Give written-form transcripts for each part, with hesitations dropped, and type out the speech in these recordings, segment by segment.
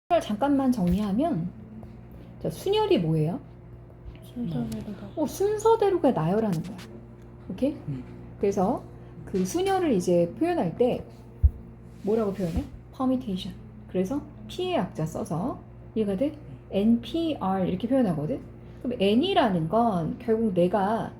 잠깐만 정리하면 자, 순열이 뭐예요? 순서대로다. 순서대로가 나열하는 거야. 오케이? 그래서 그 순열을 이제 표현할 때 뭐라고 표현해? permutation. 그래서 P의 약자 써서 이해가 돼? NPR 이렇게 표현하거든? 그럼 N이라는 건 결국 내가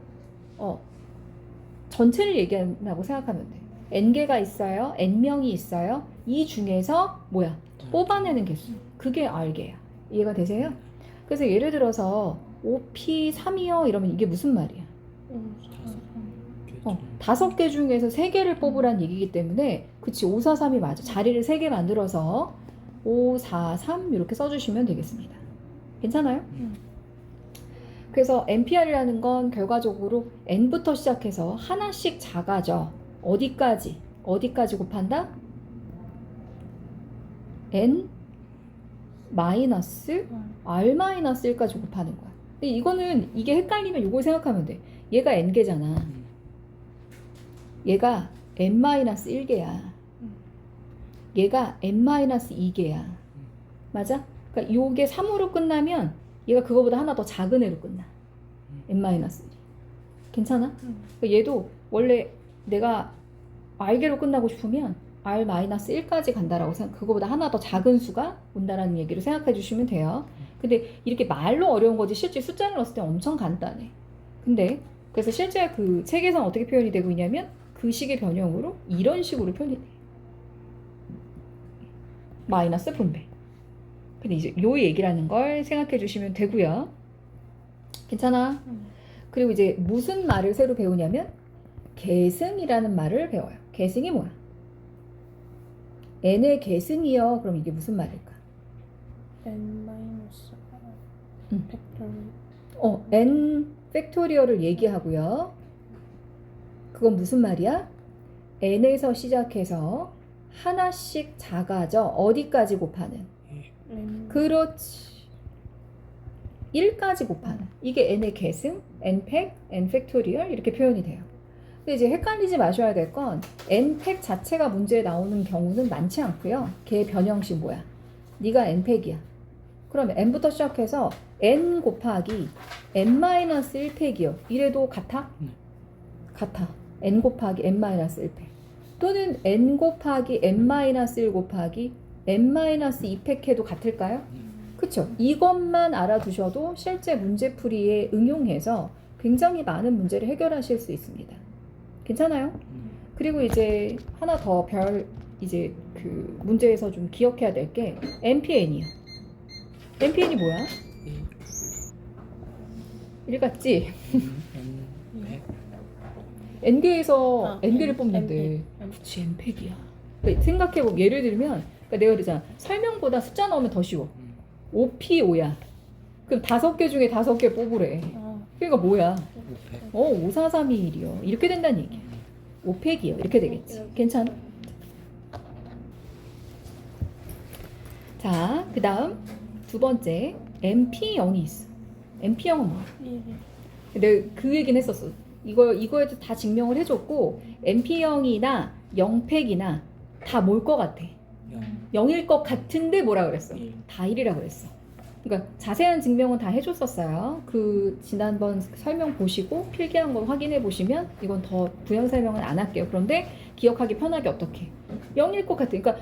전체를 얘기한다고 생각하면 돼. N개가 있어요. N명이 있어요. 이 중에서 뭐야? 뽑아내는 개수. 그게 R개야. 이해가 되세요? 그래서 예를 들어서 OP3이요 이러면 이게 무슨 말이야? 5개 중에서 3개를 뽑으란 얘기이기 때문에 그치 5, 4, 3이 맞아. 자리를 3개 만들어서 5, 4, 3 이렇게 써주시면 되겠습니다. 괜찮아요? 그래서 NPR이라는 건 결과적으로 N부터 시작해서 하나씩 작아져. 어디까지 곱한다? N 마이너스 R 마이너스 1까지 곱하는 거야. 근데 이게 헷갈리면 이걸 생각하면 돼. 얘가 N개잖아. 얘가 N 마이너스 1개야. 얘가 N 마이너스 2개야. 맞아? 그러니까 요게 3으로 끝나면 얘가 그거보다 하나 더 작은 애로 끝나. N 마이너스 1. 괜찮아? 그러니까 얘도 원래 내가 R개로 끝나고 싶으면 R 마이너스 1까지 간다라고 생각, 그거보다 하나 더 작은 수가 온다라는 얘기를 생각해 주시면 돼요. 근데 이렇게 말로 어려운 거지 실제 숫자를 넣었을 때 엄청 간단해. 근데 그래서 실제 그 책에서는 어떻게 표현이 되고 있냐면 그 식의 변형으로 이런 식으로 표현이 돼. 마이너스 분배. 근데 이제 요 얘기라는 걸 생각해 주시면 되고요. 괜찮아? 그리고 이제 무슨 말을 새로 배우냐면 계승이라는 말을 배워요. 계승이 뭐야? n의 계승이요. 그럼 이게 무슨 말일까? n 마이너스 팩토리얼. n 팩토리얼을 얘기하고요. 그건 무슨 말이야? n에서 시작해서 하나씩 작아져. 어디까지 곱하는? 그렇지. 1까지 곱하는. 이게 n의 계승, n팩, n팩토리얼 이렇게 표현이 돼요. 근데 이제 헷갈리지 마셔야 될 건 n팩 자체가 문제에 나오는 경우는 많지 않고요. 걔 변형식 뭐야? 네가 n팩이야. 그러면 n부터 시작해서 n 곱하기 n-1팩이요. 이래도 같아? 같아. n 곱하기 n-1팩. 또는 n 곱하기 n-1 곱하기 n-2팩 해도 같을까요? 그쵸? 이것만 알아두셔도 실제 문제풀이에 응용해서 굉장히 많은 문제를 해결하실 수 있습니다. 괜찮아요? 그리고 이제 하나 더 이제 그 문제에서 좀 기억해야 될 게 NPN이야. NPN이 뭐야? 1 같지? N개에서 N개를 뽑는데 그치 N팩이야. 그러니까 생각해보면 예를 들면 그러니까 내가 그러잖아. 설명보다 숫자 넣으면 더 쉬워. 5P5야. 그럼 5개 중에 5개 뽑으래. 그러니까 뭐야? 5, 4, 3, 2, 1이요. 이렇게 된다는 얘기야. 5팩이요. 이렇게 되겠지. 괜찮아? 자, 그 다음 두 번째 MP0이 있어. MP0은 뭐야? 내가 그 얘기는 했었어. 이거에도 다 증명을 해줬고 MP0이나 0팩이나 다 뭘 것 같아? 0일 것 같은데 뭐라 그랬어? 다 1이라 그랬어. 그러니까 자세한 증명은 다 해줬었어요. 그 지난번 설명 보시고 필기한 거 확인해 보시면 이건 더 부연 설명은 안 할게요. 그런데 기억하기 편하게 어떻게? 0일 것 같아. 그러니까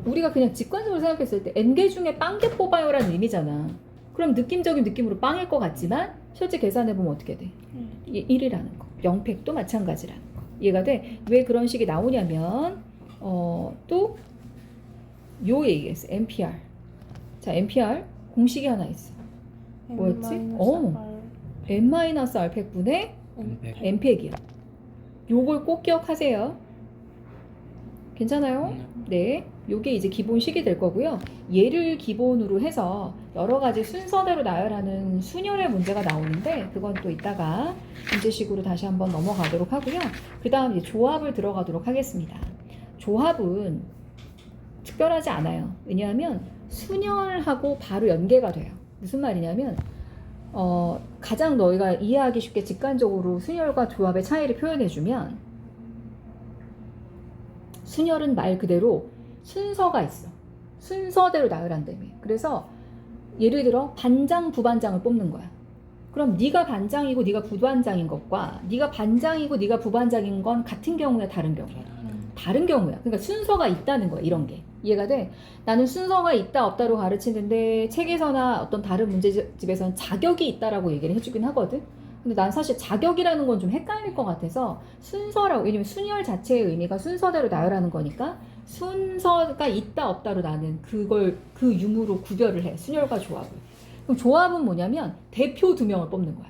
우리가 그냥 직관적으로 생각했을 때 n개 중에 빵개 뽑아요라는 의미잖아. 그럼 느낌적인 느낌으로 빵일 것 같지만 실제 계산해 보면 어떻게 돼? 1이라는 거. 0팩도 마찬가지라는 거. 이해가 돼? 왜 그런 식이 나오냐면 또 요 얘기했어. NPR. 자, NPR 공식이 하나 있어. 뭐였지? n-r팩분의 n팩이야. 요걸 꼭 기억하세요. 괜찮아요? 네. 요게 이제 기본식이 될 거고요. 얘를 기본으로 해서 여러 가지 순서대로 나열하는 순열의 문제가 나오는데 그건 또 이따가 문제식으로 다시 한번 넘어가도록 하고요. 그 다음 이제 조합을 들어가도록 하겠습니다. 조합은 특별하지 않아요. 왜냐하면 순열하고 바로 연계가 돼요. 무슨 말이냐면 가장 너희가 이해하기 쉽게 직관적으로 순열과 조합의 차이를 표현해주면 순열은 말 그대로 순서가 있어. 순서대로 나열한다며. 그래서 예를 들어 반장, 부반장을 뽑는 거야. 그럼 네가 반장이고 네가 부반장인 것과 네가 반장이고 네가 부반장인 건 같은 경우야, 다른 경우야? 다른 경우야. 그러니까 순서가 있다는 거야, 이런 게. 이해가 돼? 나는 순서가 있다 없다로 가르치는데 책에서나 어떤 다른 문제집에서는 자격이 있다라고 얘기를 해주긴 하거든. 근데 난 사실 자격이라는 건 좀 헷갈릴 것 같아서 순서라고, 왜냐면 순열 자체의 의미가 순서대로 나열하는 거니까 순서가 있다 없다로 나는 그걸 그 유무로 구별을 해, 순열과 조합을. 그럼 조합은 뭐냐면 대표 2명을 뽑는 거야.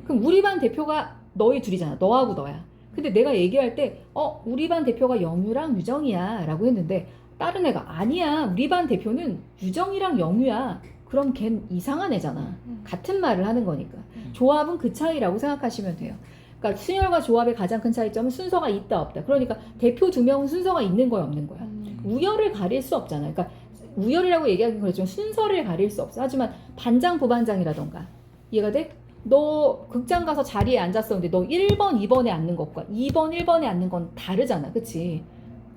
그럼 우리 반 대표가 너희 둘이잖아. 너하고 너야. 근데 내가 얘기할 때 우리 반 대표가 영유랑 유정이야 라고 했는데 다른 애가 아니야, 우리 반 대표는 유정이랑 영유야. 그럼 걘 이상한 애잖아. 같은 말을 하는 거니까. 조합은 그 차이라고 생각하시면 돼요. 그러니까 순열과 조합의 가장 큰 차이점은 순서가 있다 없다. 그러니까 대표 2명은 순서가 있는 거야 없는 거야. 우열을 가릴 수 없잖아. 그러니까 우열이라고 얘기하긴 그렇지만 순서를 가릴 수 없어. 하지만 반장, 부반장이라던가, 이해가 돼? 너 극장 가서 자리에 앉았었는데 너 1번, 2번에 앉는 것과 2번, 1번에 앉는 건 다르잖아. 그치?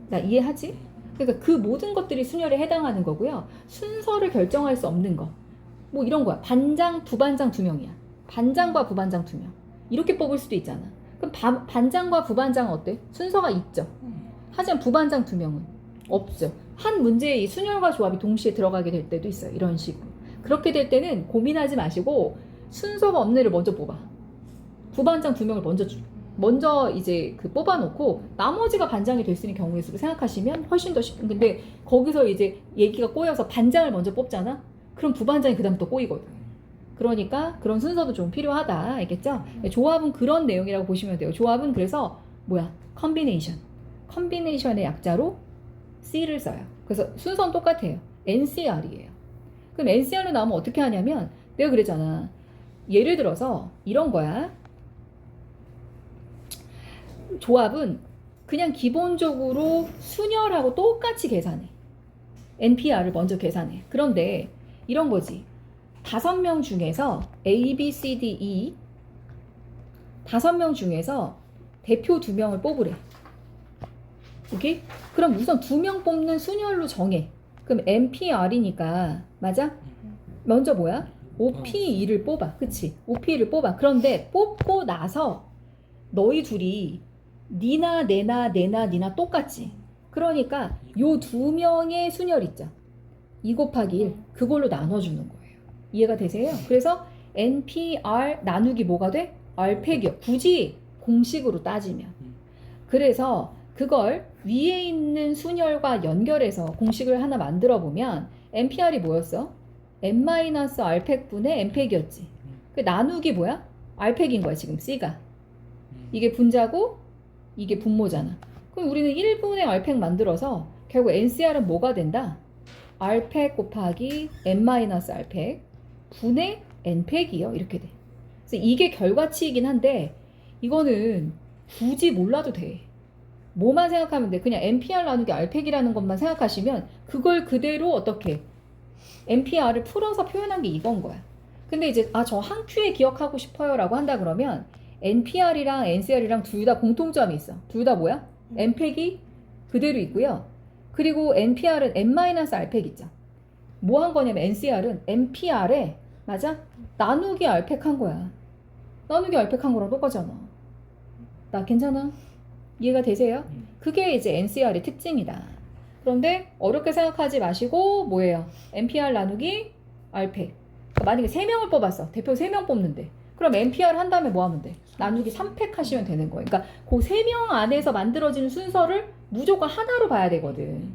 나 이해하지? 그러니까 그 모든 것들이 순열에 해당하는 거고요. 순서를 결정할 수 없는 거. 뭐 이런 거야. 반장, 부반장 2명이야. 반장과 부반장 2명. 이렇게 뽑을 수도 있잖아. 그럼 반장과 부반장은 어때? 순서가 있죠. 하지만 부반장 2명은 없죠. 한 문제에 이 순열과 조합이 동시에 들어가게 될 때도 있어요. 이런 식으로. 그렇게 될 때는 고민하지 마시고 순서가 없는 애를 먼저 뽑아. 부반장 2명을 먼저 이제 그 뽑아놓고 나머지가 반장이 될 수 있는 경우의 수를 생각하시면 훨씬 더 쉽은. 근데 거기서 이제 얘기가 꼬여서 반장을 먼저 뽑잖아? 그럼 부반장이 그 다음 또 꼬이거든. 그러니까 그런 순서도 좀 필요하다. 알겠죠? 조합은 그런 내용이라고 보시면 돼요. 조합은 그래서 뭐야? 컨비네이션의 약자로 C를 써요. 그래서 순서는 똑같아요. NCR이에요. 그럼 NCR로 나오면 어떻게 하냐면 내가 그랬잖아. 예를 들어서 이런 거야. 조합은 그냥 기본적으로 순열하고 똑같이 계산해. NPR을 먼저 계산해. 그런데 이런 거지. 5명 중에서 A, B, C, D, E 5명 중에서 대표 2명을 뽑으래. 오케이? 그럼 우선 2명 뽑는 순열로 정해. 그럼 NPR이니까 맞아? 먼저 뭐야? OP2를 뽑아. 그치? OP2를 뽑아. 그런데 뽑고 나서 너희 둘이 니나 내나 똑같지. 그러니까 요 2명의 순열 있죠. 2 곱하기 1 그걸로 나눠주는 거예요. 이해가 되세요? 그래서 NPR 나누기 뭐가 돼? R팩이요. 굳이 공식으로 따지면. 그래서 그걸 위에 있는 순열과 연결해서 공식을 하나 만들어 보면 NPR이 뭐였어? N-R팩분의 N팩이었지. 그 나누기 뭐야? R팩인 거야 지금 C가. 이게 분자고 이게 분모잖아. 그럼 우리는 1분의 R팩 만들어서 결국 NCR은 뭐가 된다? R팩 곱하기 N-R팩 분의 N팩이요. 이렇게 돼. 그래서 이게 결과치이긴 한데 이거는 굳이 몰라도 돼. 뭐만 생각하면 돼. 그냥 NPR 나누기 R팩이라는 것만 생각하시면 그걸 그대로 어떻게 NPR을 풀어서 표현한 게 이건 거야. 근데 이제 저 한 큐에 기억하고 싶어요 라고 한다 그러면 NPR이랑 NCR이랑 둘 다 공통점이 있어. 둘 다 뭐야? N팩이 그대로 있고요. 그리고 NPR은 N-R팩 있죠. 뭐 한 거냐면 NCR은 NPR에 맞아? 나누기 R팩 한 거야. 나누기 R팩 한 거랑 똑같잖아. 나 괜찮아? 이해가 되세요? 그게 이제 NCR의 특징이다. 그런데 어렵게 생각하지 마시고 뭐예요? NPR 나누기 R팩. 그러니까 만약에 3명을 뽑았어. 대표 3명 뽑는데. 그럼 NPR 한 다음에 뭐 하면 돼? 나누기 3팩 하시면 되는 거예요. 그러니까 그 3명 안에서 만들어지는 순서를 무조건 하나로 봐야 되거든.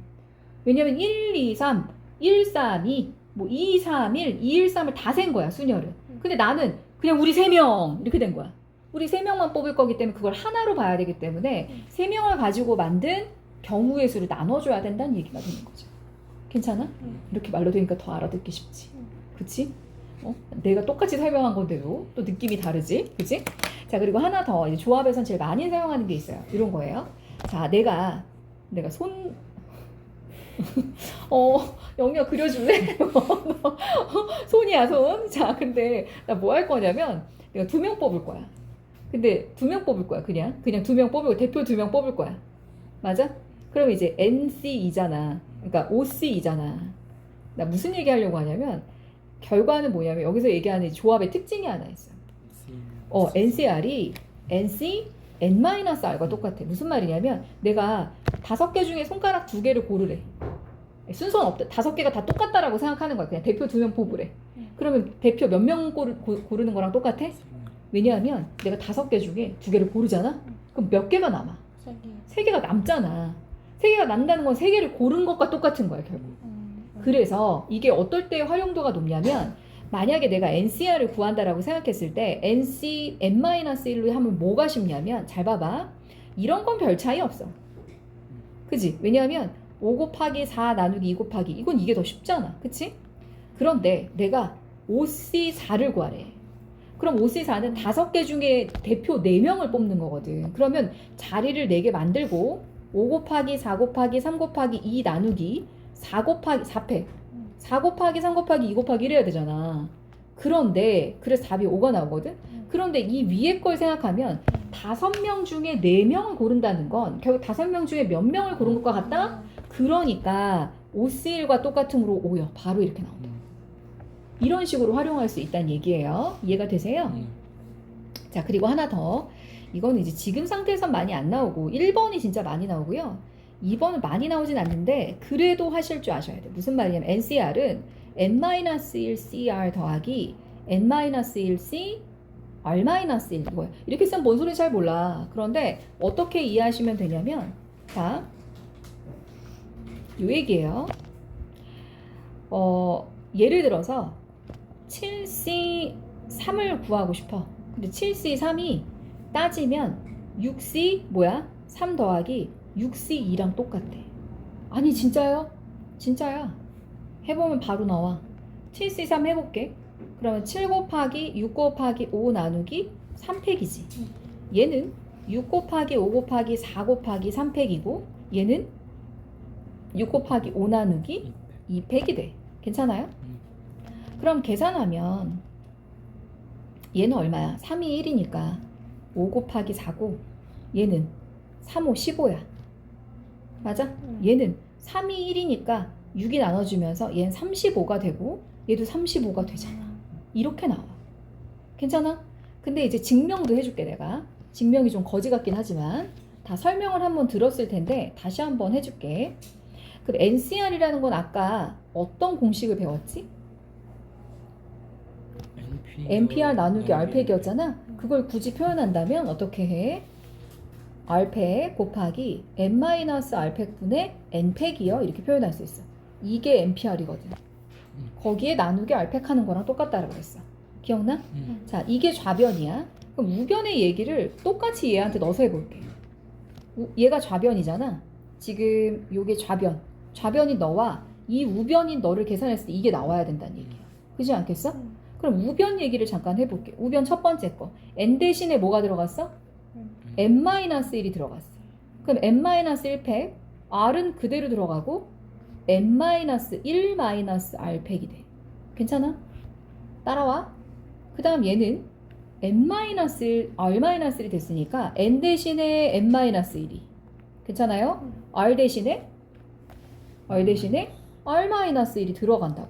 왜냐면 1, 2, 3, 1, 3, 2, 뭐 2, 3, 1, 2, 1, 3을 다 센 거야, 순열을. 근데 나는 그냥 우리 3명 이렇게 된 거야. 우리 3명만 뽑을 거기 때문에 그걸 하나로 봐야 되기 때문에 3명을 가지고 만든 경우의 수를 나눠줘야 된다는 얘기가 되는 거죠. 괜찮아? 이렇게 말로 되니까 더 알아듣기 쉽지. 그치? 내가 똑같이 설명한 건데도 또 느낌이 다르지? 그치? 자, 그리고 하나 더. 이제 조합에선 제일 많이 사용하는 게 있어요. 이런 거예요. 자, 내가 영희야 그려줄래? 손이야, 손. 자, 근데 나 뭐 할 거냐면 내가 2명 뽑을 거야. 근데 2명 뽑을 거야. 그냥 2명 뽑을 거야. 대표 2명 뽑을 거야. 맞아? 그럼 이제 NC이잖아. 그러니까 OC이잖아. 나 무슨 얘기 하려고 하냐면 결과는 뭐냐면 여기서 얘기하는 조합의 특징이 하나 있어. NCR이 NC N-R과 똑같아. 무슨 말이냐면 내가 5개 중에 손가락 2개를 고르래. 순서는 없다. 5개가 다 똑같다라고 생각하는 거야. 그냥 대표 2명 뽑으래. 그러면 대표 몇 명 고르는 거랑 똑같아? 왜냐하면 내가 5개 중에 2개를 고르잖아? 그럼 몇 개가 남아? 3개가 남잖아. 3개가 남다는 건 3개를 고른 것과 똑같은 거야, 결국. 그래서 이게 어떨 때 활용도가 높냐면 만약에 내가 NCR을 구한다라고 생각했을 때 NC N-1로 하면 뭐가 쉽냐면 잘 봐봐. 이런 건 별 차이 없어. 그지? 왜냐하면 5 곱하기 4 나누기 2 곱하기 이건 이게 더 쉽잖아. 그치? 그런데 내가 OC4를 구하래. 그럼 OC4는 5개 중에 대표 4명을 뽑는 거거든. 그러면 자리를 4개 만들고 5 곱하기 4 곱하기 3 곱하기 2 나누기 4 곱하기 4패 4 곱하기 3 곱하기 2 곱하기 1 해야 되잖아. 그런데 그래서 답이 5가 나오거든. 그런데 이 위에 걸 생각하면 5명 중에 4명을 고른다는 건 결국 5명 중에 몇 명을 고른 것과 같다? 그러니까 OC1과 똑같으므로 5요. 바로 이렇게 나온다. 이런 식으로 활용할 수 있다는 얘기예요. 이해가 되세요? 자, 그리고 하나 더. 이거는 이제 지금 상태에선 많이 안 나오고 1번이 진짜 많이 나오고요. 2번은 많이 나오진 않는데 그래도 하실 줄 아셔야 돼요. 무슨 말이냐면 NCR은 N-1CR 더하기 N-1C R-1 이거예요. 이렇게 쓰면 뭔 소리인지 잘 몰라. 그런데 어떻게 이해하시면 되냐면 자, 요 얘기예요. 예를 들어서 7C3을 구하고 싶어. 근데 7C3이 따지면 6C 뭐야? 3 더하기 6C2랑 똑같대. 아니 진짜요? 진짜야. 해보면 바로 나와. 7C3 해볼게. 그러면 7 곱하기 6 곱하기 5 나누기 3팩이지. 얘는 6 곱하기 5 곱하기 4 곱하기 3팩이고 얘는 6 곱하기 5 나누기 2팩이 돼. 괜찮아요? 그럼 계산하면 얘는 얼마야? 3이 1이니까 5 곱하기 4고 얘는 3, 5, 15야. 맞아? 얘는 3이 1이니까 6이 나눠주면서 얘는 35가 되고 얘도 35가 되잖아. 이렇게 나와. 괜찮아? 근데 이제 증명도 해줄게 내가. 증명이 좀 거지 같긴 하지만 다 설명을 한번 들었을 텐데 다시 한번 해줄게. 그럼 NCR이라는 건 아까 어떤 공식을 배웠지? NPR 나누기 R팩이었잖아. 그걸 굳이 표현한다면 어떻게 해? R팩 곱하기 N-R팩분의 N팩이요. 이렇게 표현할 수 있어. 이게 NPR이거든. 거기에 나누기 R팩 하는 거랑 똑같다라고 그랬어. 기억나? 자, 이게 좌변이야. 그럼 우변의 얘기를 똑같이 얘한테 넣어서 해볼게. 얘가 좌변이잖아. 지금 요게 좌변. 좌변인 너와 이 우변인 너를 계산했을 때 이게 나와야 된다는 얘기야. 그렇지 않겠어? 그럼 우변 얘기를 잠깐 해볼게. 우변 첫 번째 거. N 대신에 뭐가 들어갔어? N-1이 들어갔어. 그럼 N-1팩 R은 그대로 들어가고 N-1-R팩이 돼. 괜찮아? 따라와. 그 다음 얘는 N-R-1이 됐으니까 N 대신에 N-1이. 괜찮아요? R 대신에 R-1이 들어간다고.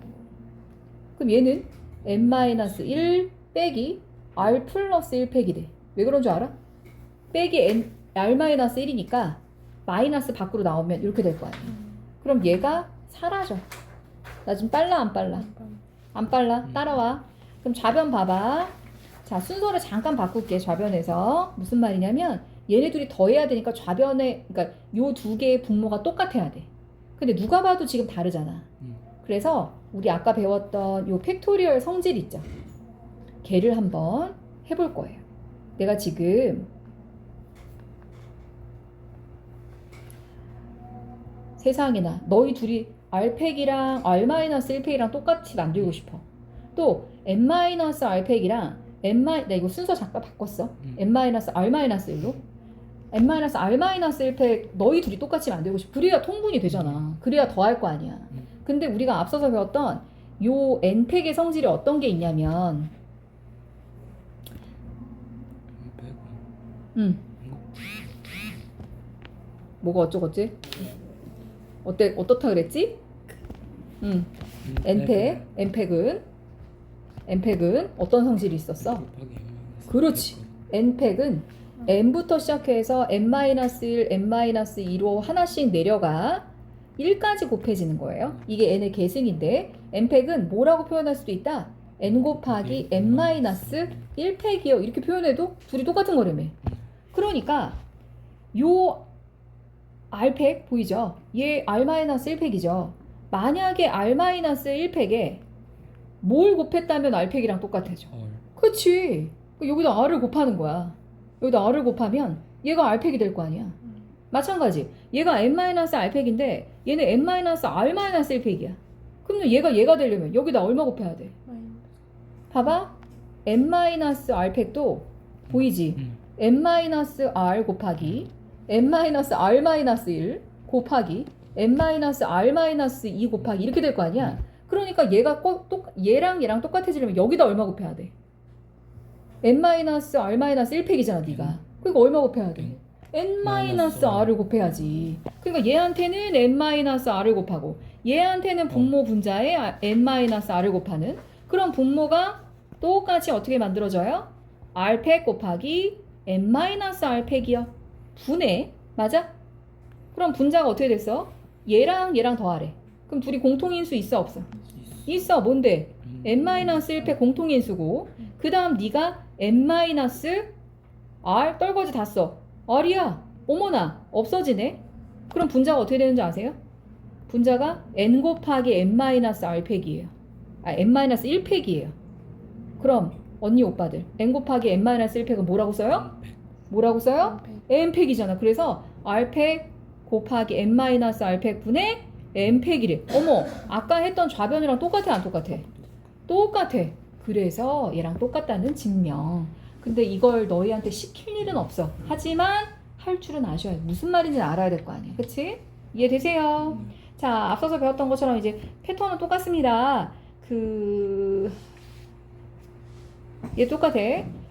그럼 얘는 N-1 빼기 R 플러스 1팩이 돼. 왜 그런 줄 알아? 빼기 R-1이니까 마이너스 밖으로 나오면 이렇게 될 거 아니야. 그럼 얘가 사라져. 나 지금 빨라 안 빨라? 안 빨라. 따라와. 그럼 좌변 봐봐. 자, 순서를 잠깐 바꿀게. 좌변에서 무슨 말이냐면 얘네 둘이 더해야 되니까 좌변에 그러니까 요 두 개의 분모가 똑같아야 돼. 근데 누가 봐도 지금 다르잖아. 그래서 우리 아까 배웠던 요 팩토리얼 성질 있죠. 걔를 한번 해볼 거예요. 내가 지금 세상에나 너희 둘이 R팩이랑 R-1팩이랑 똑같이 만들고 싶어. 또 N-R팩이랑 나 이거 순서 잠깐 바꿨어. N-R-1로 N-R-1팩 너희 둘이 똑같이 만들고 싶어. 그래야 통분이 되잖아. 그래야 더할 거 아니야. 근데 우리가 앞서서 배웠던 요 N팩의 성질이 어떤 게 있냐면 뭐가 어쩌겠지? 어떻다 그랬지? n팩은 어떤 성질이 있었어? 그렇지. n팩은 n부터 시작해서 n-1, n-2로 하나씩 내려가 1까지 곱해지는 거예요. 이게 n의 계승인데 n팩은 뭐라고 표현할 수도 있다? n 곱하기 n-1팩이요. 이렇게 표현해도 둘이 똑같은 거라며. 그러니까 요 r팩 보이죠? 얘 r-1팩이죠. 만약에 r-1팩에 뭘 곱했다면 r팩이랑 똑같아져. 그치. 여기다 r을 곱하는 거야. 여기다 r을 곱하면 얘가 r팩이 될 거 아니야. 마찬가지. 얘가 n-r팩인데 얘는 n-r-1팩이야. 그럼 얘가 되려면 여기다 얼마 곱해야 돼? 봐봐. n-r팩도 보이지? n-r 곱하기 n-r-1 곱하기 n-r-2 곱하기 이렇게 될 거 아니야. 그러니까 얘랑 똑같아지려면 여기다 얼마 곱해야 돼? n-r-1팩이잖아 네가. 그러니까 얼마 곱해야 돼? n-r을 곱해야지. 그러니까 얘한테는 n-r을 곱하고 얘한테는 분모 분자에 n-r을 곱하는 그런 분모가 똑같이 어떻게 만들어져요? r팩 곱하기 n-r팩이요. 분해. 맞아? 그럼 분자가 어떻게 됐어? 얘랑 더하래. 그럼 둘이 공통인수 있어 없어? 있어. 뭔데? n-1팩 공통인수고 그 다음 네가 n-r 떨거지 다 써. r이야. 어머나 없어지네. 그럼 분자가 어떻게 되는지 아세요? 분자가 n 곱하기 n-r팩이에요. n-1팩이에요. 그럼 언니 오빠들 n 곱하기 n-1팩은 뭐라고 써요? 뭐라고 써요? n팩이잖아. 그래서 r팩 곱하기 n-r팩 분의 n팩이래. 어머, 아까 했던 좌변이랑 똑같아 안 똑같아? 똑같아. 그래서 얘랑 똑같다는 증명. 근데 이걸 너희한테 시킬 일은 없어. 하지만 할 줄은 아셔야 돼. 무슨 말인지 알아야 될 거 아니야. 그치? 이해되세요? 자, 앞서서 배웠던 것처럼 이제 패턴은 똑같습니다. 얘 똑같아.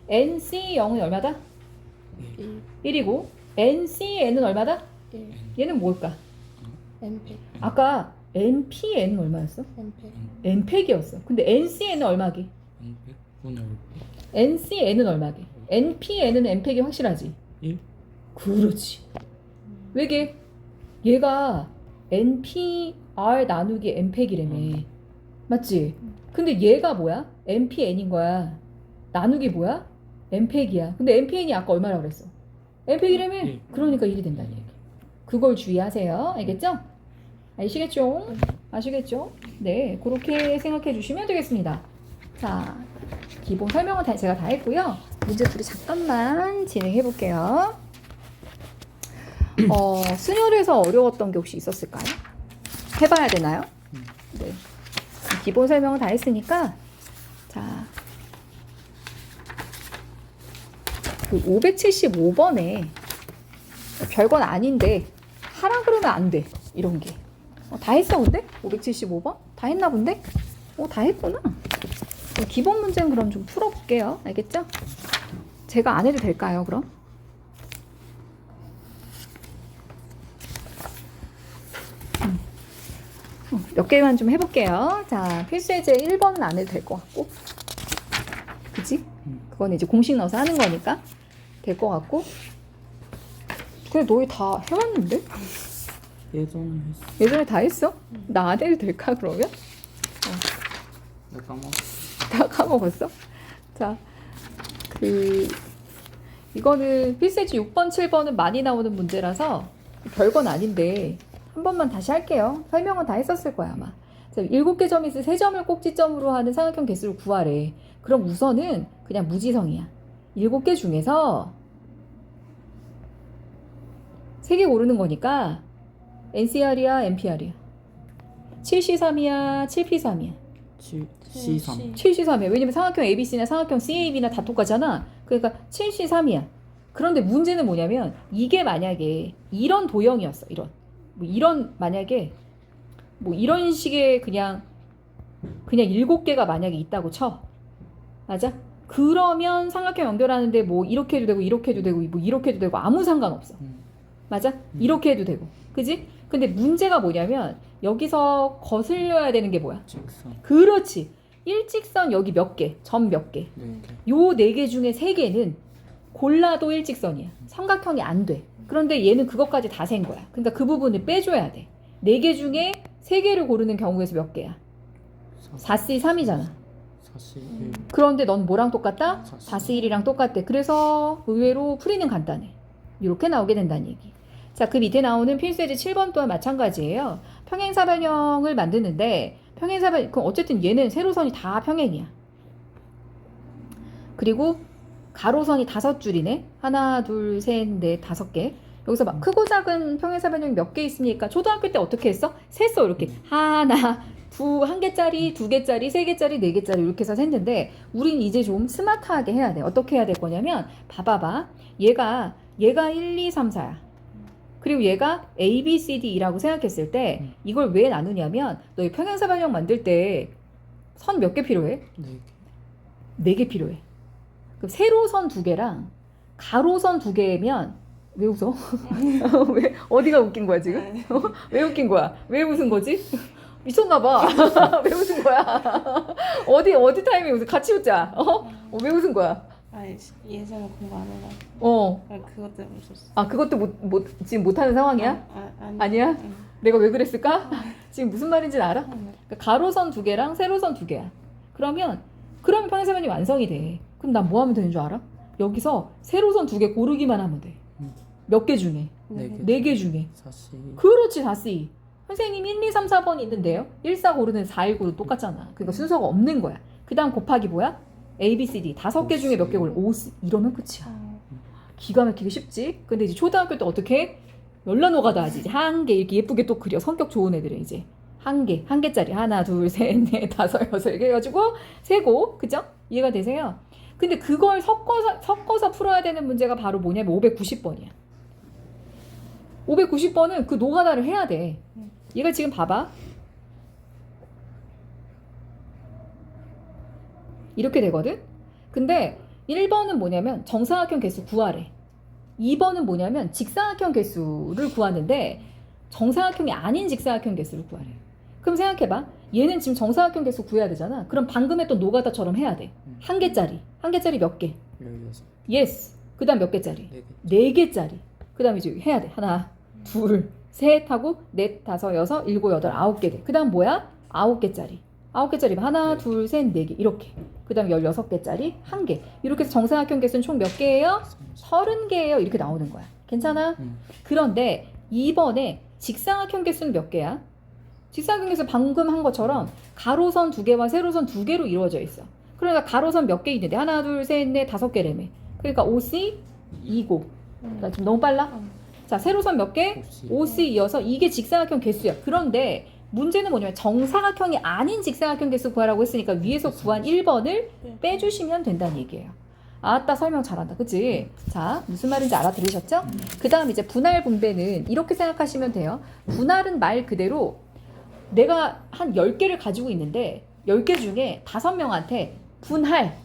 NC0은 얼마다? 1이고 NCN은 얼마다? 1. 얘는 뭘까? n팩. 아까 NPN은 얼마였어? n팩. n팩이었어. 근데 NCN은 얼마기? NCN은 얼마기? NPN은 n팩이 확실하지? 1? 그렇지. 왜게? 얘가 NPR 나누기 n팩이라며. 맞지? 근데 얘가 뭐야? NPN인 거야. 나누기 뭐야? n팩이야. 근데 nPN이 아까 얼마라고 그랬어? n팩이라며? 그러니까 1이 된다는 얘기. 그걸 주의하세요. 알겠죠? 아시겠죠? 아시겠죠? 네, 그렇게 생각해 주시면 되겠습니다. 자, 기본 설명은 제가 다 했고요. 문제 풀이 잠깐만 진행해 볼게요. 순열에서 어려웠던 게 혹시 있었을까요? 해봐야 되나요? 네. 기본 설명은 다 했으니까 자, 그 575번에 별건 아닌데 하라 그러면 안 돼. 이런 게. 다 했어 근데? 575번? 다 했나 본데? 다 했구나. 기본 문제는 그럼 좀 풀어볼게요. 알겠죠? 제가 안 해도 될까요 그럼? 몇 개만 좀 해볼게요. 자, 필수예제 1번은 안 해도 될 것 같고. 그치? 그건 이제 공식 넣어서 하는 거니까 될 것 같고. 그래, 너희 다 해왔는데? 예전에 했어. 예전에 다 했어? 나 안 해도 될까 그러면? 내가 까먹었어. 다 까먹었어? 자, 이거는 필수예제 6번, 7번은 많이 나오는 문제라서 별건 아닌데 한 번만 다시 할게요. 설명은 다 했었을 거야 아마. 자, 7개 점이 있을 3점을 꼭지점으로 하는 삼각형 개수를 구하래. 그럼 우선은 그냥 무지성이야. 7개 중에서 3개 고르는 거니까 NCR이야 NPR이야? 7C3이야 7P3이야? 7C3. 7C3이야. 왜냐면 삼각형 ABC나 삼각형 CAB나 다 똑같잖아. 그러니까 7C3이야. 그런데 문제는 뭐냐면 이게 만약에 이런 도형이었어. 만약에 이런 식의 그냥 7개가 만약에 있다고 쳐. 맞아? 그러면 삼각형 연결하는데 뭐 이렇게 해도 되고 이렇게 해도 되고 뭐 이렇게 해도 되고 아무 상관없어. 맞아? 이렇게 해도 되고 그지? 근데 문제가 뭐냐면 여기서 거슬려야 되는 게 뭐야? 직선. 그렇지. 일직선 여기 몇 개? 점 몇 개? 4개. 요 4개 중에 3개는 골라도 일직선이야. 삼각형이 안 돼. 그런데 얘는 그것까지 다 센 거야. 그러니까 그 부분을 빼줘야 돼. 4개 중에 3개를 고르는 경우에서 몇 개야? 4C3이잖아. 4C 1. 그런데 넌 뭐랑 똑같다? 4C. 4C1이랑 똑같대. 그래서 의외로 풀이는 간단해. 이렇게 나오게 된다는 얘기. 자, 그 밑에 나오는 필수예제 7번 또한 마찬가지예요. 평행사변형을 만드는데 그럼 어쨌든 얘는 세로선이 다 평행이야. 그리고 가로선이 5줄이네. 하나, 둘, 셋, 넷, 5개. 여기서 막 크고 작은 평행사변형이 몇 개 있습니까? 초등학교 때 어떻게 했어? 셌어. 이렇게 하나, 한 개짜리, 2개짜리, 3개짜리, 4개짜리 이렇게 해서 셌는데 우린 이제 좀 스마트하게 해야 돼. 어떻게 해야 될 거냐면 봐봐봐. 얘가 1, 2, 3, 4야. 그리고 얘가 A, B, C, D라고 생각했을 때 이걸 왜 나누냐면 너희 평행사변형 만들 때 선 몇 개 필요해? 4개. 4개 필요해. 그럼 세로선 2개랑 가로선 2개면 왜 웃어? 왜 어디가 웃긴 거야 지금? 왜 웃긴 거야? 왜 웃은 거지? 미쳤나 봐. 왜 웃은 거야? 어디 타임에 웃어? 같이 웃자. 왜 웃은 거야? 아니 예전에 공부 안 해가지고. 어. 그것 때문에 웃었어. 아 그것도 지금 못하는 상황이야? 아니야? 응. 내가 왜 그랬을까? 지금 무슨 말인지 알아? 응. 그러니까 가로선 2개랑 세로선 2개야. 그러면 평행사변이 완성이 돼. 그럼 난 뭐 하면 되는 줄 알아? 여기서 세로선 2개 고르기만 하면 돼. 몇 개 중에? 4개. 4개 중에. 4C. 그렇지, 4C. 선생님 1, 2, 3, 4번이 있는데요. 1, 4 고르는 4, 1 고르는 똑같잖아. 그러니까 순서가 없는 거야. 그 다음 곱하기 뭐야? A, B, C, D 5개 중에 몇 개 고르? 5C. 이러면 끝이야. 기가 막히게 쉽지? 근데 이제 초등학교 때 어떻게 해? 열나노가다 하지. 이제 한 개 이렇게 예쁘게 또 그려. 성격 좋은 애들은 이제 한 개짜리 하나, 둘, 셋, 넷, 다섯, 여섯 이렇게 해가지고 세고, 그죠? 이해가 되세요? 근데 그걸 섞어서 풀어야 되는 문제가 바로 뭐냐면 590번이야. 590번은 그 노가다를 해야 돼. 얘가 지금 봐봐. 이렇게 되거든? 근데 1번은 뭐냐면 정사각형 개수 구하래. 2번은 뭐냐면 직사각형 개수를 구하는데 정사각형이 아닌 직사각형 개수를 구하래. 그럼 생각해봐. 얘는 지금 정사각형 개수 구해야 되잖아. 그럼 방금 했던 노가다처럼 해야 돼. 한 개짜리 몇 개? 16. 예스. 그 다음 몇 개짜리? 4개. 4개짜리. 그 다음에 이제 해야 돼. 하나, 둘, 셋 하고 넷, 다섯, 여섯, 일곱, 여덟, 9개 돼. 그 다음 뭐야? 9개짜리. 9개짜리. 하나, 네. 둘, 셋, 4개. 이렇게. 그 다음 16개짜리 1개. 이렇게 해서 정사각형 개수는 총 몇 개예요? 30개예요. 이렇게 나오는 거야. 괜찮아? 그런데 2번에 직사각형 개수는 몇 개야? 직사각형 개수 방금 한 것처럼 가로선 2개와 세로선 2개로 이루어져 있어. 그러니까 가로선 몇 개 있는데 하나, 둘, 셋, 넷, 5개라며. 그러니까 5C 2고. 나 지금 너무 빨라? 자, 세로선 몇 개? 5C 이어서 이게 직사각형 개수야. 그런데 문제는 뭐냐면 정사각형이 아닌 직사각형 개수 구하라고 했으니까 위에서 구한 1번을 빼주시면 된다는 얘기예요. 아따 설명 잘한다. 그치? 자, 무슨 말인지 알아들으셨죠? 그 다음 이제 분할 분배는 이렇게 생각하시면 돼요. 분할은 말 그대로 내가 한 10개를 가지고 있는데 10개 중에 5명한테 분할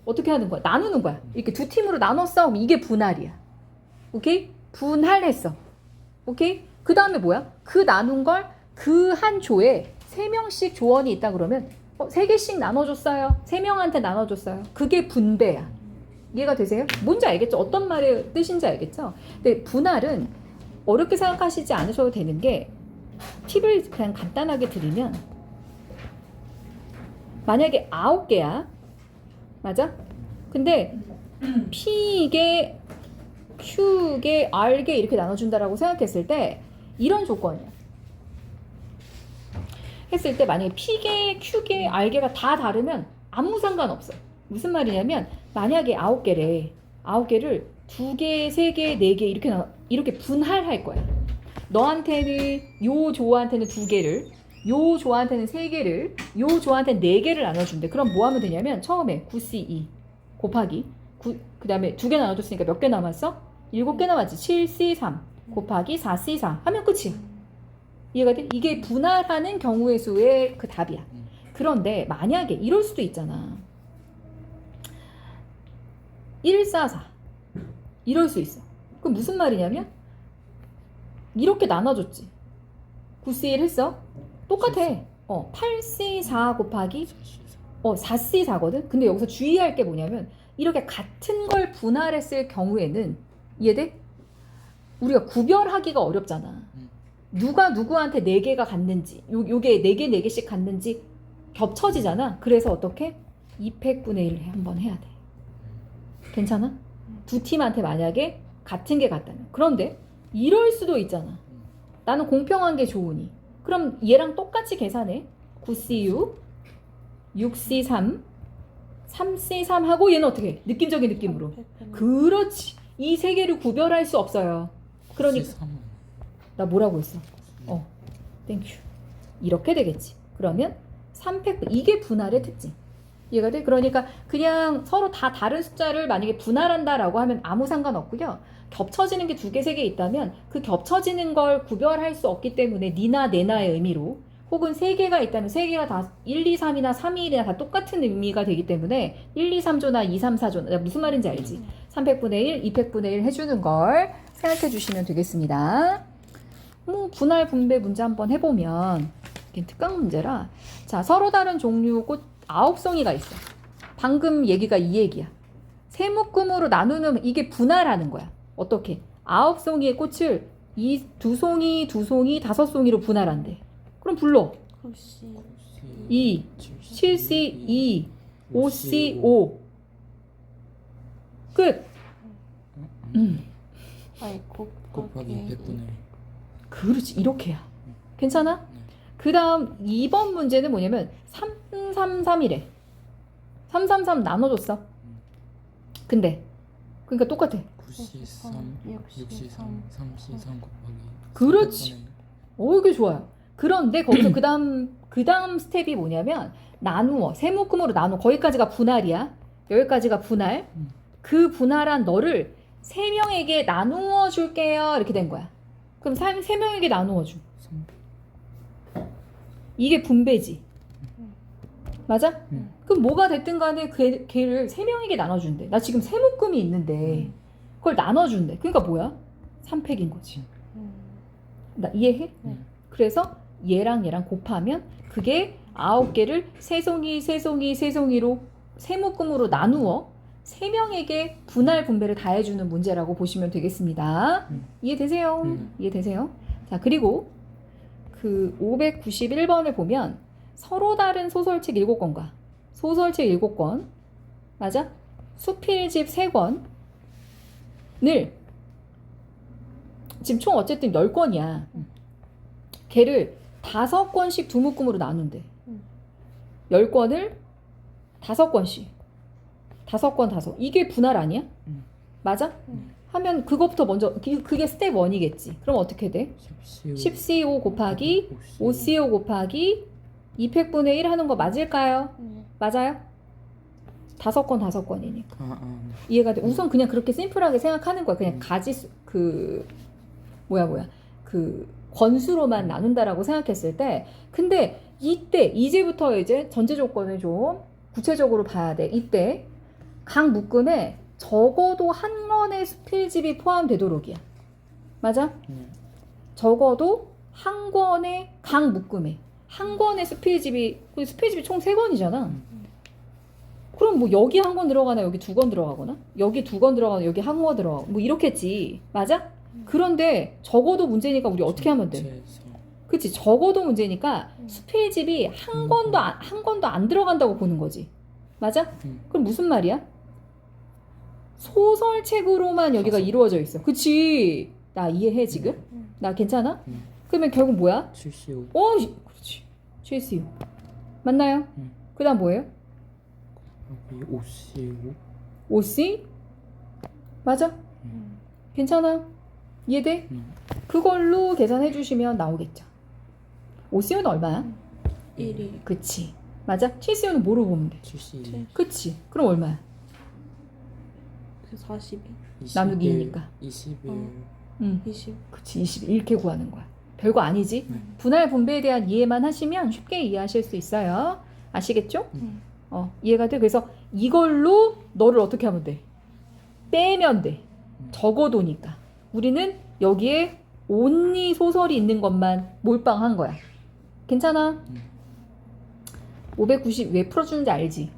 어떻게 하는 거야? 나누는 거야. 이렇게 두 팀으로 나눴어. 이게 분할이야. 오케이? 분할했어. 오케이? 그 다음에 뭐야? 그 나눈 걸 그 한 조에 3명씩 조원이 있다 그러면 3개씩 나눠줬어요. 3명한테 나눠줬어요. 그게 분배야. 이해가 되세요? 뭔지 알겠죠? 어떤 말의 뜻인지 알겠죠? 근데 분할은 어렵게 생각하시지 않으셔도 되는 게 팁을 그냥 간단하게 드리면 만약에 9개야. 맞아? 근데 P개, Q개, R개 이렇게 나눠준다라고 생각했을 때 이런 조건이야. 했을 때 만약에 P개, Q개, R개가 다 다르면 아무 상관없어. 무슨 말이냐면 만약에 9개래. 9개를 2개, 3개, 4개 이렇게 분할할 거야. 너한테는 요 조한테는 2개를 요 조한테는 3개를 요 조한테는 4개를 나눠준대. 그럼 뭐 하면 되냐면 처음에 9C2 곱하기 그 다음에 2개 나눠줬으니까 몇 개 남았어? 7개 남았지. 7C3 곱하기 4C4 하면 끝이. 이해가 돼? 이게 분할하는 경우의 수의 그 답이야. 그런데 만약에 이럴 수도 있잖아. 1, 4, 4 이럴 수 있어. 그럼 무슨 말이냐면 이렇게 나눠줬지. 9C1 했어? 똑같아. 8C4 곱하기 4C4거든? 근데 여기서 주의할 게 뭐냐면 이렇게 같은 걸 분할했을 경우에는 이해돼? 우리가 구별하기가 어렵잖아. 누가 누구한테 4개가 갔는지 요게 4개 4개씩 갔는지 겹쳐지잖아. 그래서 어떻게? 200분의 1 한번 해야 돼. 괜찮아? 두 팀한테 만약에 같은 게 같다면. 그런데 이럴 수도 있잖아. 나는 공평한 게 좋으니. 그럼 얘랑 똑같이 계산해. 9C6, 6C3, 3C3 하고 얘는 어떻게 해? 느낌적인 느낌으로. 그렇지. 이 세 개를 구별할 수 없어요. 그러니까 나 뭐라고 했어? 땡큐. 이렇게 되겠지. 그러면 300, 이게 분할의 특징. 이해가 돼? 그러니까 그냥 서로 다 다른 숫자를 만약에 분할한다라고 하면 아무 상관없고요. 겹쳐지는 게 2개, 3개 있다면 그 겹쳐지는 걸 구별할 수 없기 때문에 니나 내나의 의미로 혹은 3개가 있다면 3개가 다 1, 2, 3이나 3, 2, 1이나 다 똑같은 의미가 되기 때문에 1, 2, 3조나 2, 3, 4조 무슨 말인지 알지? 300분의 1, 200분의 1 해주는 걸 생각해 주시면 되겠습니다. 분할 분배 문제 한번 해보면 이게 특강 문제라 자 서로 다른 종류 꽃 9송이가 있어. 방금 얘기가 이 얘기야. 세 묶음으로 나누는 이게 분할하는 거야. 어떻게? 9송이의 꽃을 2송이, 2송이, 5송이로 분할한대. 그럼 불러. 2, 7C, 2, 5C, 5. 끝. 아니 곱하기 100분의 1. 그렇지. 이렇게야. 괜찮아? 그 다음 2번 문제는 뭐냐면 333이래. 333 나눠줬어. 근데 그러니까 똑같아. 9C3, 6C3, 3C3 곱하기 그렇지. 이게 좋아요. 그런데 거기서 그 다음 스텝이 뭐냐면 나누어. 세 묶음으로 나누어. 거기까지가 분할이야. 여기까지가 분할. 그 분할한 너를 3명에게 나누어 줄게요. 이렇게 된 거야. 그럼 3명에게 나누어 줘. 이게 분배지. 맞아? 그럼 뭐가 됐든 간에 걔를 3명에게 나눠준대. 나 지금 세 묶음이 있는데 그걸 나눠준대. 그러니까 뭐야? 3팩인 거지. 나 이해해? 그래서 얘랑 얘랑 곱하면 그게 9개를 3송이, 3송이, 3송이로 세 묶음으로 나누어 3명에게 분할 분배를 다 해주는 문제라고 보시면 되겠습니다. 이해되세요? 이해되세요? 자, 그리고 그 591번을 보면 서로 다른 소설책 7권과 소설책 7권 맞아? 수필집 3권을 지금 총 어쨌든 10권이야. 걔를 5권씩 두 묶음으로 나눈대. 10권을 5권씩 5권 5. 이게 분할 아니야? 맞아? 하면 그것부터 먼저 그게 스텝 1이겠지. 그럼 어떻게 돼? 10CO 곱하기 5CO 곱하기 200분의 1 하는 거 맞을까요? 맞아요? 5권 5권이니까. 이해가 돼? 우선 그냥 그렇게 심플하게 생각하는 거야. 그냥 가지수 그 권수로만 나눈다라고 생각했을 때 근데 이제부터 이제 전제 조건을 좀 구체적으로 봐야 돼. 이때 각 묶음에 적어도 한 권의 수필집이 포함되도록이야. 맞아? 적어도 한 권의 각 묶음에 한 권의 수필집이 총 3권이잖아. 그럼 뭐 여기 한 권 들어가나 여기 2권 들어가거나 여기 2권 들어가나 여기 한 권 들어가고 뭐 이렇겠지. 맞아? 그런데 적어도 문제니까 우리 어떻게 하면 돼? 그치? 적어도 문제니까 수필집이 한 권도 안 들어간다고 보는 거지. 맞아? 그럼 무슨 말이야? 소설책으로만 여기가 이루어져 있어. 그치? 나 이해해 지금? 나 괜찮아? 그러면 결국 뭐야? 7CO. 그렇지. 7CO. 맞나요? 그 다음 뭐예요? 5CO. 5C? 맞아? 괜찮아? 이해돼? 그걸로 계산해 주시면 나오겠죠. 5CO는 얼마야? 1이 그치. 맞아? 7CO는 뭐로 보면 돼? 7C. 그치. 그럼 얼마야? 그 42, 나누기 2니까. 21. 20. 그치. 21 이렇게 구하는 거야. 별거 아니지? 분할 분배에 대한 이해만 하시면 쉽게 이해하실 수 있어요. 아시겠죠? 이해가 돼? 그래서 이걸로 너를 어떻게 하면 돼? 빼면 돼. 적어도니까. 우리는 여기에 온리 소설이 있는 것만 몰빵한 거야. 괜찮아? 590 왜 풀어주는지 알지?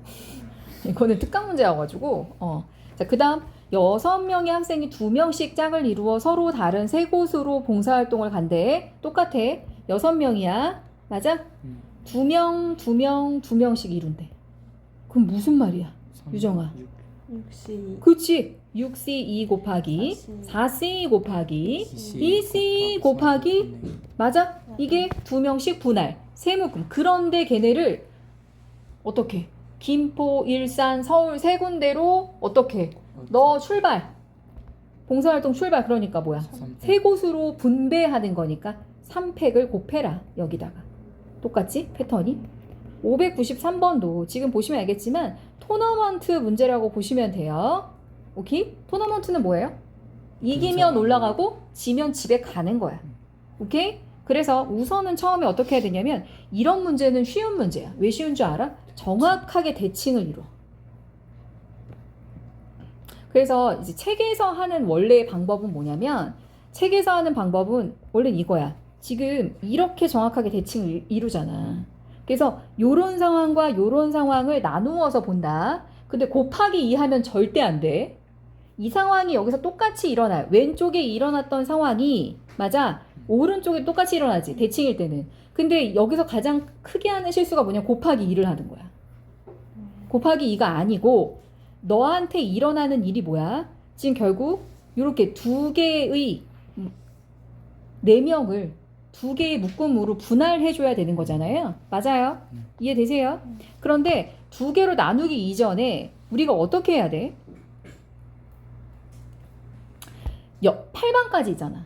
이거는 특강 문제여가지고 자, 그 다음 6명의 학생이 2명씩 짝을 이루어 서로 다른 세 곳으로 봉사활동을 간대. 똑같아. 6명이야. 맞아? 2명, 2명, 2명씩 이룬대. 그럼 무슨 말이야? 유정아. 6C 그치? 6C2 곱하기 4C 곱하기 2C 곱하기 맞아? 이게 2명씩 분할 세묶음. 그런데 걔네를 어떻게? 김포, 일산, 서울 세 군데로 어떻게? 너 출발. 봉사활동 출발. 그러니까 뭐야? 세 곳으로 분배하는 거니까 3팩을 곱해라. 여기다가. 똑같지? 패턴이. 593번도 지금 보시면 알겠지만 토너먼트 문제라고 보시면 돼요. 오케이? 토너먼트는 뭐예요? 이기면 올라가고 지면 집에 가는 거야. 오케이? 그래서 우선은 처음에 어떻게 해야 되냐면 이런 문제는 쉬운 문제야. 왜 쉬운 줄 알아? 정확하게 대칭을 이뤄. 그래서 이제 책에서 하는 원래의 방법은 뭐냐면 책에서 하는 방법은 원래 이거야. 지금 이렇게 정확하게 대칭을 이루잖아. 그래서 요런 상황과 요런 상황을 나누어서 본다. 근데 곱하기 2 하면 절대 안 돼. 이 상황이 여기서 똑같이 일어나요. 왼쪽에 일어났던 상황이 맞아. 오른쪽에 똑같이 일어나지. 대칭일 때는. 근데 여기서 가장 크게 하는 실수가 뭐냐? 곱하기 2를 하는 거야. 곱하기 2가 아니고 너한테 일어나는 일이 뭐야? 지금 결국 이렇게 두 개의 4명을 두 개의 묶음으로 분할해줘야 되는 거잖아요. 맞아요? 이해되세요? 그런데 두 개로 나누기 이전에 우리가 어떻게 해야 돼? 8반까지 있잖아.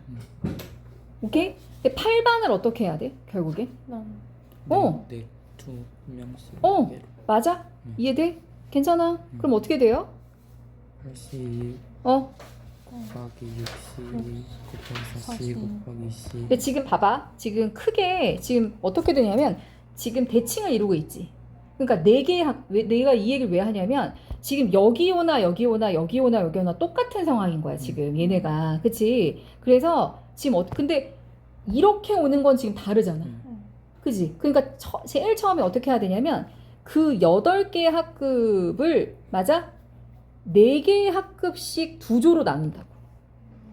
오케이? 근데 8반을 어떻게 해야 돼? 결국에? 네, 2명씩 맞아? 이해돼? 괜찮아? 그럼 어떻게 돼요? 82 곱하기 60 곱하기 4C 곱하기 C. 근데 지금 봐봐. 지금 크게 지금 어떻게 되냐면 지금 대칭을 이루고 있지. 그러니까 내가 이 얘기를 왜 하냐면 지금 여기 오나 여기 오나 여기 오나 여기 오나 똑같은 상황인 거야 지금 얘네가. 그치? 그래서 지금 근데 이렇게 오는 건 지금 다르잖아. 그치? 그러니까 제일 처음에 어떻게 해야 되냐면 그 8개의 학급을 맞아? 4개의 학급씩 2조로 나눈다고.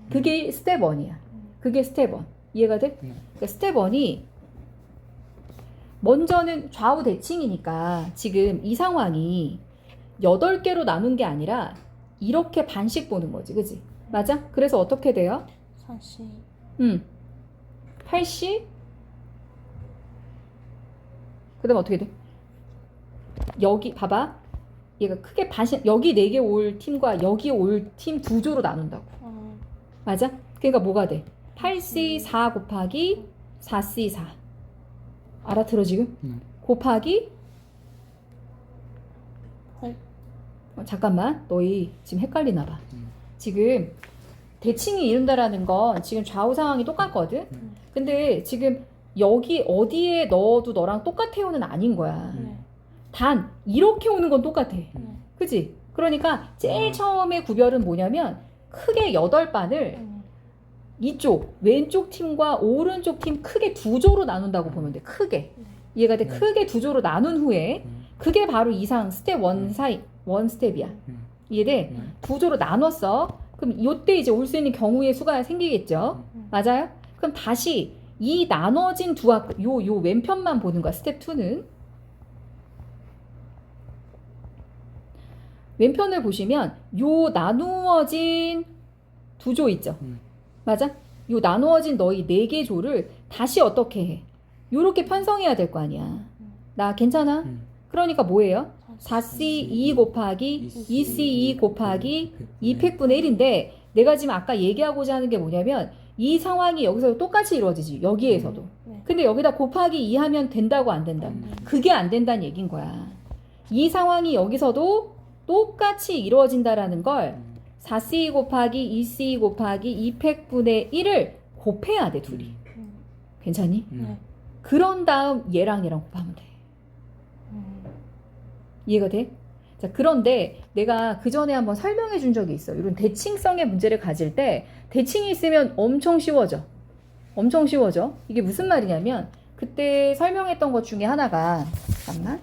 그게 스텝 1이야. 그게 스텝 1. 이해가 돼? 그러니까 스텝 1이 먼저는 좌우 대칭이니까 지금 이 상황이 8개로 나눈 게 아니라 이렇게 반씩 보는 거지. 그지? 맞아? 그래서 어떻게 돼요? 4C 8C 그 다음에 어떻게 돼? 여기 봐봐. 얘가 크게 반씩 여기 4개 올 팀과 여기 올 팀 2조로 나눈다고. 맞아? 그러니까 뭐가 돼? 8C 4 곱하기 4C 4 알아들어 지금? 곱하기 잠깐만 너희 지금 헷갈리나 봐. 지금 대칭이 이룬다라는 건 지금 좌우 상황이 똑같거든? 근데 지금 여기 어디에 넣어도 너랑 똑같아요는 아닌 거야. 단 이렇게 오는 건 똑같아. 그치? 그러니까 제일 처음에 구별은 뭐냐면 크게 8반을 이쪽 왼쪽 팀과 오른쪽 팀 크게 2조로 나눈다고 보면 돼. 크게. 이해가 돼? 크게 2조로 나눈 후에 그게 바로 이상 스텝 1 스텝이야. 이해돼? 2조로 나눴어. 그럼 이때 이제 올 수 있는 경우의 수가 생기겠죠. 맞아요? 그럼 다시 이 나눠진 두 학급 요 왼편만 보는 거야. 스텝 2는 왼편을 보시면 요 나누어진 2조 있죠. 맞아? 요 나누어진 너희 4개 조를 다시 어떻게 해? 요렇게 편성해야 될 거 아니야. 나 괜찮아? 그러니까 뭐예요? 4C2 곱하기 2C2 곱하기 2팩분의 1인데 내가 지금 아까 얘기하고자 하는 게 뭐냐면 이 상황이 여기서 똑같이 이루어지지. 여기에서도. 근데 여기다 곱하기 2 하면 된다고 안 된다. 그게 안 된다는 얘기인 거야. 이 상황이 여기서도 똑같이 이루어진다라는 걸 4C 곱하기 2C 곱하기 2팩분의 1을 곱해야 돼 둘이. 괜찮니? 그런 다음 얘랑 곱하면 돼. 이해가 돼? 자, 그런데 내가 그 전에 한번 설명해 준 적이 있어. 이런 대칭성의 문제를 가질 때 대칭이 있으면 엄청 쉬워져. 엄청 쉬워져. 이게 무슨 말이냐면 그때 설명했던 것 중에 하나가 잠깐만.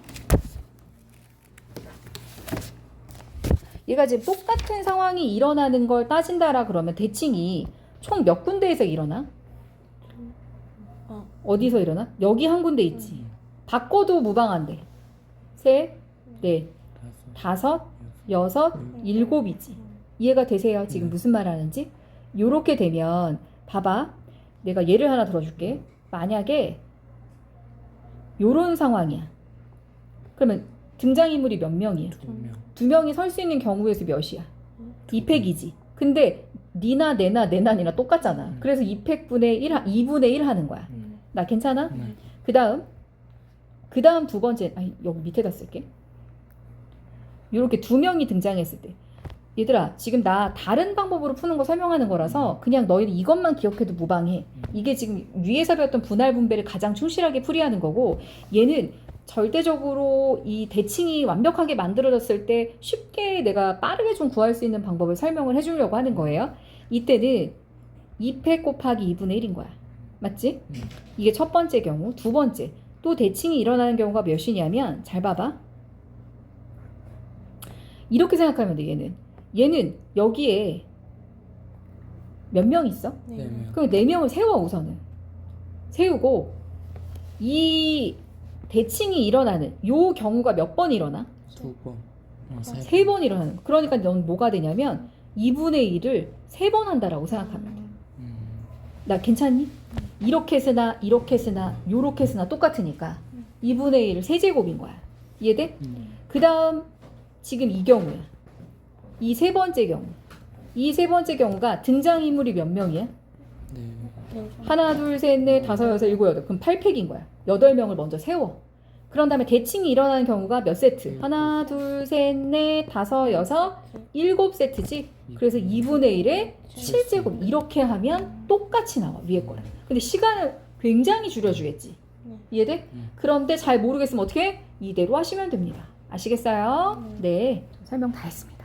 얘가 지금 똑같은 상황이 일어나는 걸 따진다라 그러면 대칭이 총 몇 군데에서 일어나? 어디서 일어나? 여기 한 군데 있지. 바꿔도 무방한데. 셋, 넷, 다섯, 여섯, 일곱이지. 이해가 되세요? 지금 무슨 말 하는지? 요렇게 되면 봐봐. 내가 예를 하나 들어줄게. 만약에 요런 상황이야. 그러면 등장인물이 몇 명이야? 2명. 두 명이 설 수 있는 경우에서 몇이야? 2팩이지. 근데 니나 내나 내나 똑같잖아. 그래서 2팩분의 1, 2분의 1 하는 거야. 나 괜찮아? 네. 그 다음 두 번째, 아니, 여기 밑에다 쓸게. 요렇게 두 명이 등장했을 때. 얘들아, 지금 나 다른 방법으로 푸는 거 설명하는 거라서 그냥 너희는 이것만 기억해도 무방해. 이게 지금 위에서 배웠던 분할 분배를 가장 충실하게 풀이하는 거고, 얘는 절대적으로 이 대칭이 완벽하게 만들어졌을 때 쉽게 내가 빠르게 좀 구할 수 있는 방법을 설명을 해주려고 하는 거예요. 이때는 2팩 곱하기 2분의 1인 거야. 맞지? 이게 첫 번째 경우. 두 번째, 또 대칭이 일어나는 경우가 몇이냐면 잘 봐봐. 이렇게 생각하면 돼. 얘는 여기에 몇 명 있어? 4명. 그럼 4명을 세워. 우선은 세우고 이 대칭이 일어나는 요 경우가 몇 번 일어나? 2번. 3번 일어나는 거. 그러니까 넌 뭐가 되냐면 2분의 1을 3번 한다라고 생각하면 돼. 나 괜찮니? 이렇게 쓰나 이렇게 쓰나 요렇게 쓰나 똑같으니까 2분의 1을 세제곱인 거야. 이해돼? 그 다음 지금 이 경우야. 이 세 번째 경우. 이 세 번째 경우가 등장인물이 몇 명이야? 네. 하나, 둘, 셋, 넷, 다섯, 여섯, 일곱, 여덟. 그럼 8팩인 거야. 8명을 먼저 세워. 그런 다음에 대칭이 일어나는 경우가 몇 세트? 하나, 둘, 셋, 넷, 다섯, 여섯, 7세트지? 그래서 2분의 1에 7제곱. 이렇게 하면 똑같이 나와. 위에 거랑. 근데 시간을 굉장히 줄여주겠지. 이해돼? 그런데 잘 모르겠으면 어떻게 해? 이대로 하시면 됩니다. 아시겠어요? 네. 설명 다 했습니다.